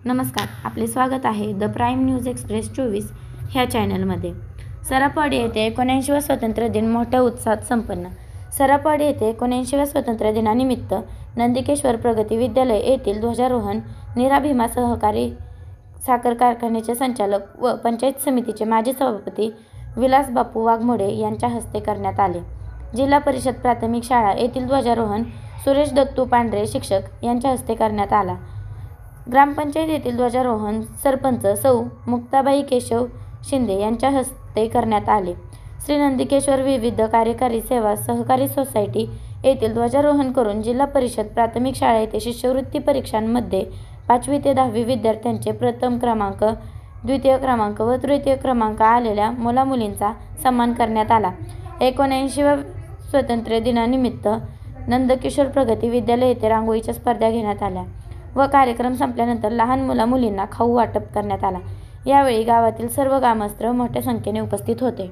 नमस्कार, आपले स्वागत आहे द प्राईम न्यूज एक्सप्रेस 24 ह्या चॅनलमध्ये। सराफवाडी येथे 79वा स्वातंत्र्य दिन मोठ्या उत्साहात संपन्न। सराफवाडी येथे 79व्या स्वातंत्र्य दिनानिमित्त नंदिकेश्वर प्रगती विद्यालय येथील ध्वजारोहण नीरा भीमा सहकारी साखर कारखान्याचे संचालक व पंचायत समितीचे माजी सभापती विलास बापू वाघमोडे यांच्या हस्ते करण्यात आले। जिल्हा परिषद प्राथमिक शाळा येथील ध्वजारोहण सुरेश दत्तू पांढरे शिक्षक यांच्या हस्ते करण्यात आला। ग्रामपंचायत येथील ध्वजारोहण सरपंच सौ मुक्ताबाई केशव शिंदे यांच्या हस्ते करण्यात आले। श्री नंदिकेश्वर विविध कार्यकारी सेवा सहकारी सोसायटी येथील ध्वजारोहण करून जिल्हा परिषद प्राथमिक शाळा येथे शिष्यवृत्ती परीक्षांमध्ये 5वी ते 10वी विद्यार्थ्यांचे प्रथम क्रमांक, द्वितीय क्रमांक व तृतीय क्रमांक आलेल्या मुलामुलींचा सन्मान करण्यात आला। 79व्या स्वातंत्र्य दिनानिमित्त नंदकिशोर प्रगती विद्यालय येथे रांगोळीच्या स्पर्धा घेण्यात आल्या व कार्यक्रम संपल्यानंतर लहान मुला-मुलींना खाऊ वाटप करण्यात आला। यावेळी गावातील सर्व ग्रामस्थ मोठ्या संख्येने उपस्थित होते।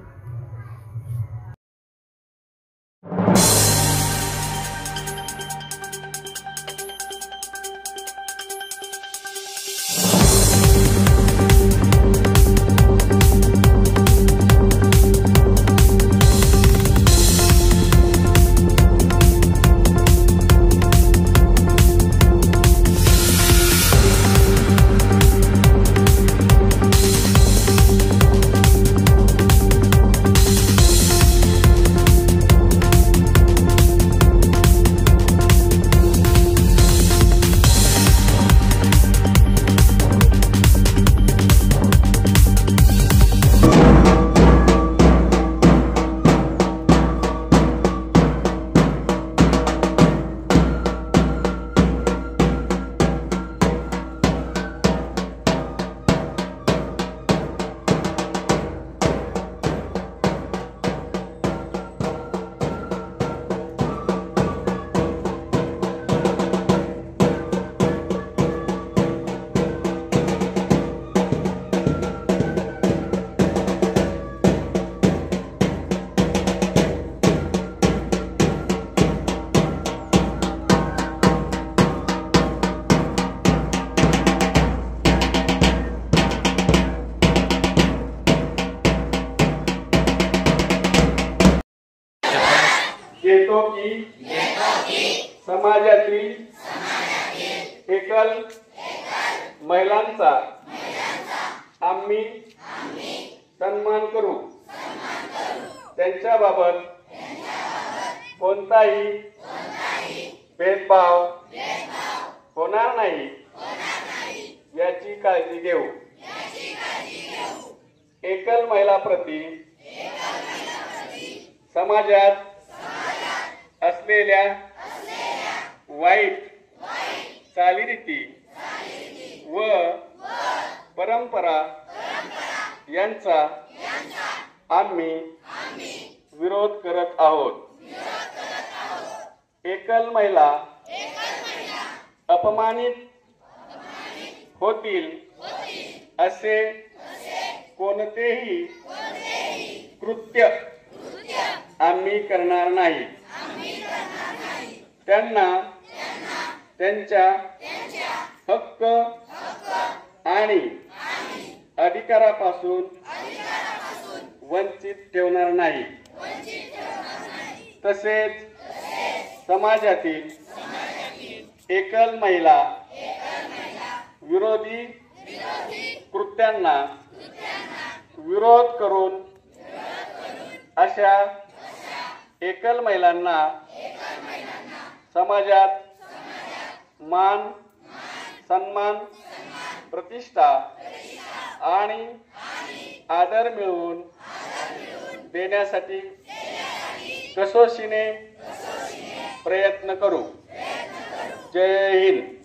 येतो की समाजातील एकल महिलांचा आम्ही सन्मान करू। त्यांच्याबाबत कोणताही भेदभाव होणार नाही याची काळजी घेऊ। एकल महिलांप्रती समाजात असलेल्या वाईट चालीरीती व परंपरा यांचा आम्ही विरोध करत आहोत। एकल महिला अपमानित होतील असे कोणतेही कृत्य आम्ही करणार नाही। त्यांना त्यांच्या हक्क आणि अधिकारापासून वंचित ठेवणार नाही। तसेच समाजातील एकल महिला विरोधी कृत्यांना विरोध करून अशा एकल महिलांना समाजात मान, सन्मान, प्रतिष्ठा आणि आदर मिळवून देण्यासाठी कसोशीने प्रयत्न करू। जय हिंद।